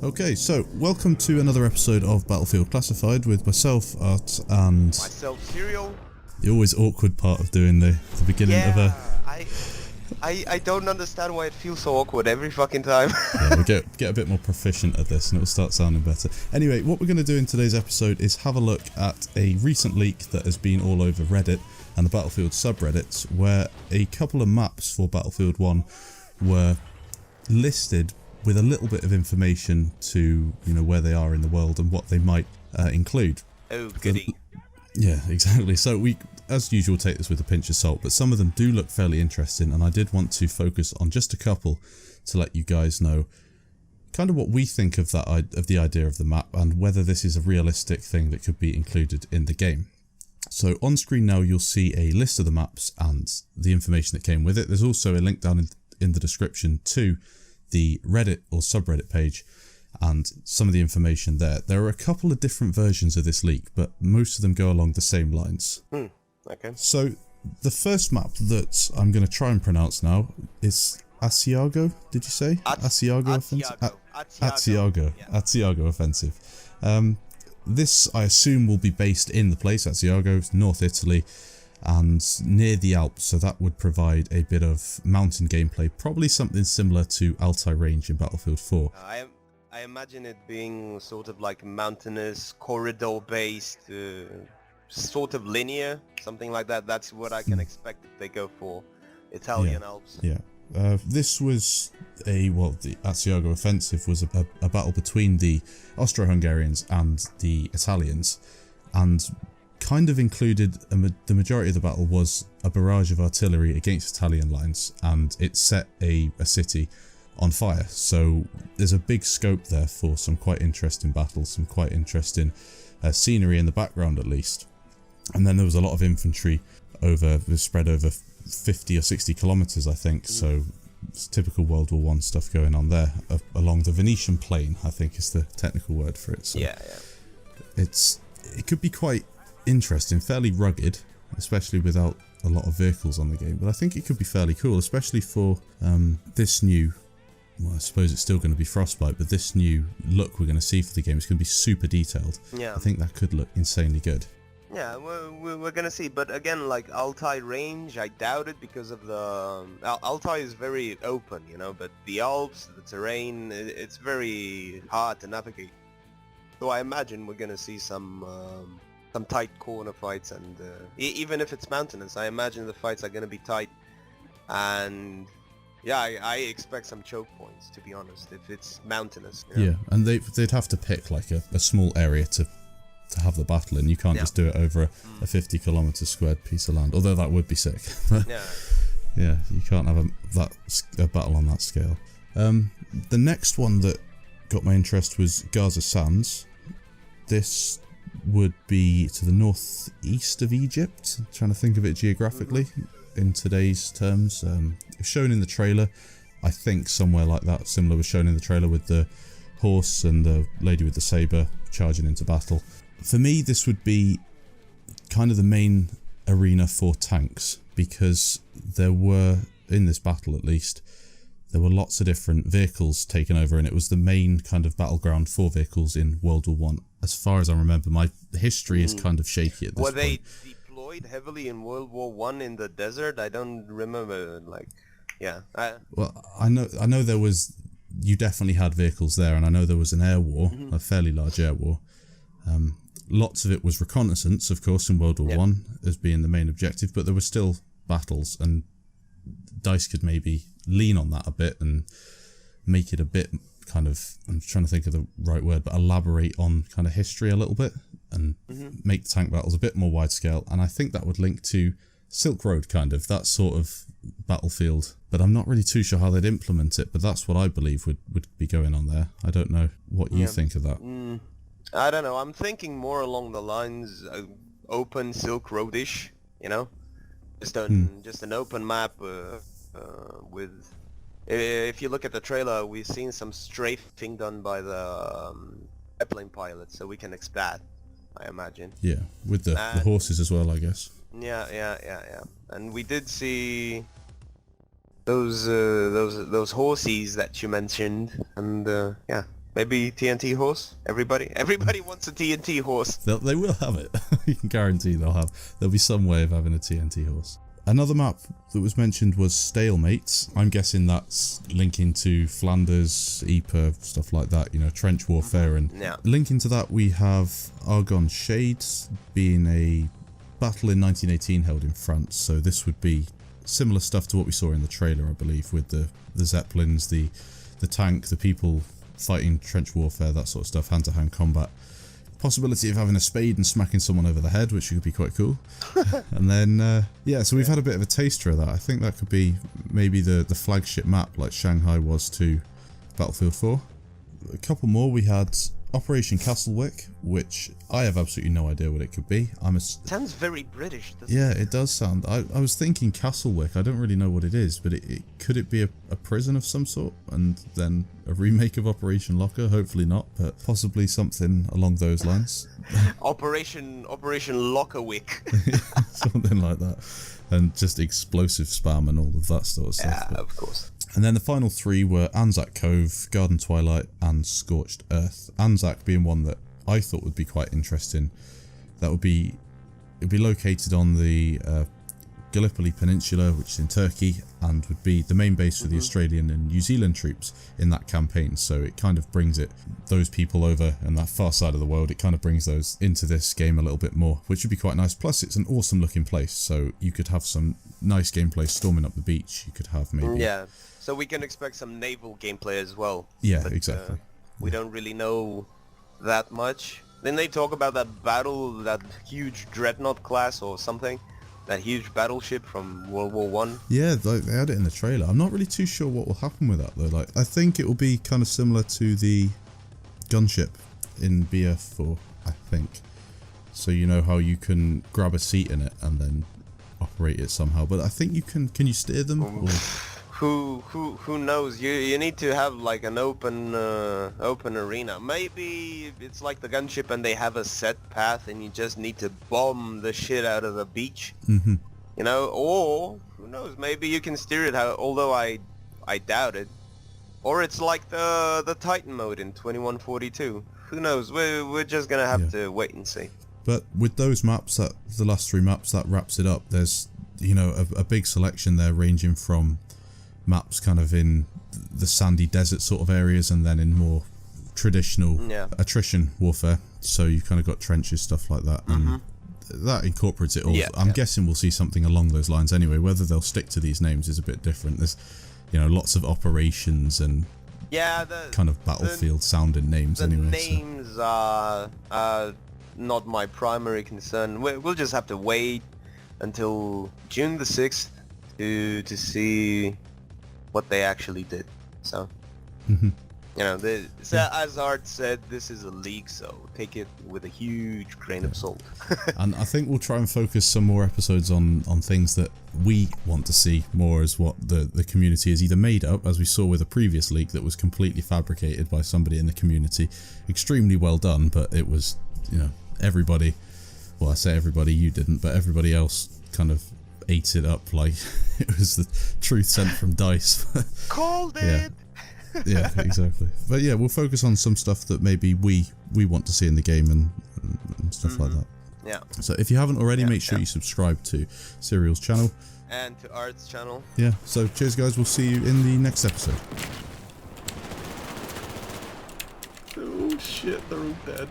Okay, so welcome to another episode of Battlefield Classified with myself, Art, and myself, Serial. the always awkward part of doing the beginning of a... I don't understand why it feels so awkward every fucking time. Yeah, we'll get a bit more proficient at this and it'll start sounding better. Anyway, what we're going to do in today's episode is have a look at a recent leak that has been all over Reddit and the Battlefield subreddits, where a couple of maps for Battlefield 1 were listed with a little bit of information to, where they are in the world and what they might include. Oh, goody. Yeah, exactly. So we, as usual, take this with a pinch of salt, but some of them do look fairly interesting, and I did want to focus on just a couple to let you guys know kind of what we think of the idea of the map and whether this is a realistic thing that could be included in the game. So on screen now you'll see a list of the maps and the information that came with it. There's also a link down in the description to the Reddit or subreddit page and some of the information there. There are a couple of different versions of this leak, but most of them go along the same lines. Okay. So the first map that I'm going to try and pronounce now is Asiago, did you say? Asiago Offensive? Asiago. Yeah. Asiago Offensive. This, I assume, will be based in the place, Asiago, North Italy, and near the Alps, so that would provide a bit of mountain gameplay, probably something similar to Altai Range in Battlefield 4. I imagine it being sort of like mountainous, corridor-based, sort of linear, something like that. That's what I can expect if they go for Italian Alps. Yeah. This was the Asiago Offensive was a battle between the Austro-Hungarians and the Italians, and kind of included the majority of the battle was a barrage of artillery against Italian lines, and it set a city on fire. So there's a big scope there for some quite interesting battles, some quite interesting scenery in the background at least. And then there was a lot of infantry spread over 50 or 60 kilometers, I think. So it's typical World War One stuff going on there along the Venetian Plain, I think is the technical word for it. So yeah. It could be quite interesting, fairly rugged, especially without a lot of vehicles on the game, but I think it could be fairly cool, especially for this new, well, I suppose it's still going to be Frostbite, but this new look we're going to see for the game is going to be super detailed. Yeah. I think that could look insanely good. Yeah, we're gonna see, but again, like Altai Range, I doubt it because of the Altai is very open, but the Alps, the terrain, it's very hard to navigate. So I imagine we're gonna see some tight corner fights, and even if it's mountainous, I imagine the fights are gonna be tight, and yeah, I expect some choke points, to be honest, if it's mountainous. Yeah, and they'd have to pick like a small area to have the battle in. You can't just do it over a 50 kilometer squared piece of land, although that would be sick. Yeah, you can't have a battle on that scale. The next one that got my interest was Gaza Sands. This would be to the northeast of Egypt. I'm trying to think of it geographically in today's terms. It was shown in the trailer. I think somewhere like that, similar, was shown in the trailer with the horse and the lady with the saber charging into battle. For me, this would be kind of the main arena for tanks, because there were, in this battle at least, there were lots of different vehicles taken over, and it was the main kind of battleground for vehicles in World War One. As far as I remember, my history is kind of shaky at this point. Were they deployed heavily in World War One in the desert? I don't remember, Well, I know there was, you definitely had vehicles there, and I know there was an air war, a fairly large air war. Lots of it was reconnaissance, of course, in World War One as being the main objective, but there were still battles, and DICE could maybe lean on that a bit and make it a bit kind of, I'm trying to think of the right word, but elaborate on kind of history a little bit and make the tank battles a bit more wide scale. And I think that would link to Silk Road, kind of, that sort of battlefield. But I'm not really too sure how they'd implement it, but that's what I believe would be going on there. I don't know what you think of that. I don't know. I'm thinking more along the lines of open Silk Road-ish, just an open map with. If you look at the trailer, we've seen some strafing done by the airplane pilots, so we can expect that, I imagine. Yeah, with the horses as well, I guess. Yeah. And we did see those horses that you mentioned, and Maybe TNT horse? Everybody wants a TNT horse. They will have it. You can guarantee there'll be some way of having a TNT horse. Another map that was mentioned was Stalemate. I'm guessing that's linking to Flanders, Ypres, stuff like that, you know, trench warfare. And linking to that, we have Argonne Shades being a battle in 1918 held in France. So this would be similar stuff to what we saw in the trailer, I believe, with the Zeppelins, the tank, the people fighting trench warfare, that sort of stuff, hand-to-hand combat. Possibility of having a spade and smacking someone over the head, which could be quite cool. And then, yeah, so we've had a bit of a taster of that. I think that could be maybe the flagship map like Shanghai was to Battlefield 4. A couple more, we had Operation Castlewick, which I have absolutely no idea what it could be. Sounds very British, doesn't it? It does sound. I was thinking Castlewick. I don't really know what it is, but could it be a prison of some sort, and then a remake of Operation Locker? Hopefully not, but possibly something along those lines. Operation Lockerwick. Something like that, and just explosive spam and all of that sort of stuff. Yeah, of course. And then the final three were Anzac Cove, Garden Twilight, and Scorched Earth. Anzac being one that I thought would be quite interesting. It'd be located on the Gallipoli Peninsula, which is in Turkey, and would be the main base for the Australian and New Zealand troops in that campaign. So it kind of brings those people over and that far side of the world, it kind of brings those into this game a little bit more, which would be quite nice. Plus it's an awesome looking place, so you could have some nice gameplay storming up the beach. You could have maybe... Yeah, so we can expect some naval gameplay as well. Yeah, but, exactly. We don't really know that much. Then they talk about that battle, that huge dreadnought class or something. That huge battleship from World War One. Yeah, they had it in the trailer. I'm not really too sure what will happen with that though. Like, I think it will be kind of similar to the gunship in BF4, I think. So you know how you can grab a seat in it and then operate it somehow. But I think you can you steer them? Or? Who knows? You need to have like an open arena. Maybe it's like the gunship and they have a set path and you just need to bomb the shit out of the beach. Mm-hmm. You know, or who knows? Maybe you can steer it. Although I doubt it. Or it's like the Titan mode in 2142. Who knows? We're just gonna have to wait and see. But with those maps, the last three maps, that wraps it up. There's, you know, a big selection there, ranging from maps kind of in the sandy desert sort of areas, and then in more traditional attrition warfare. So you kind of got trenches, stuff like that, and that incorporates it all. I'm guessing we'll see something along those lines anyway. Whether they'll stick to these names is a bit different. There's, you know, lots of operations and kind of battlefield sounding names anyway. The names are not my primary concern. We'll just have to wait until June the 6th to see what they actually did. So, you know, as Art said, this is a leak, so take it with a huge grain of salt. And I think we'll try and focus some more episodes on things that we want to see more as what the community is either made up, as we saw with a previous leak that was completely fabricated by somebody in the community. Extremely well done, but it was, you know, everybody, well, I say everybody, you didn't, but everybody else kind of ate it up like it was the truth sent from DICE. Called it! Yeah, exactly. But yeah, we'll focus on some stuff that maybe we want to see in the game and stuff like that. Yeah. So if you haven't already, make sure you subscribe to Serial's channel. And to Art's channel. Yeah, so cheers guys, we'll see you in the next episode. Oh shit, they're all dead.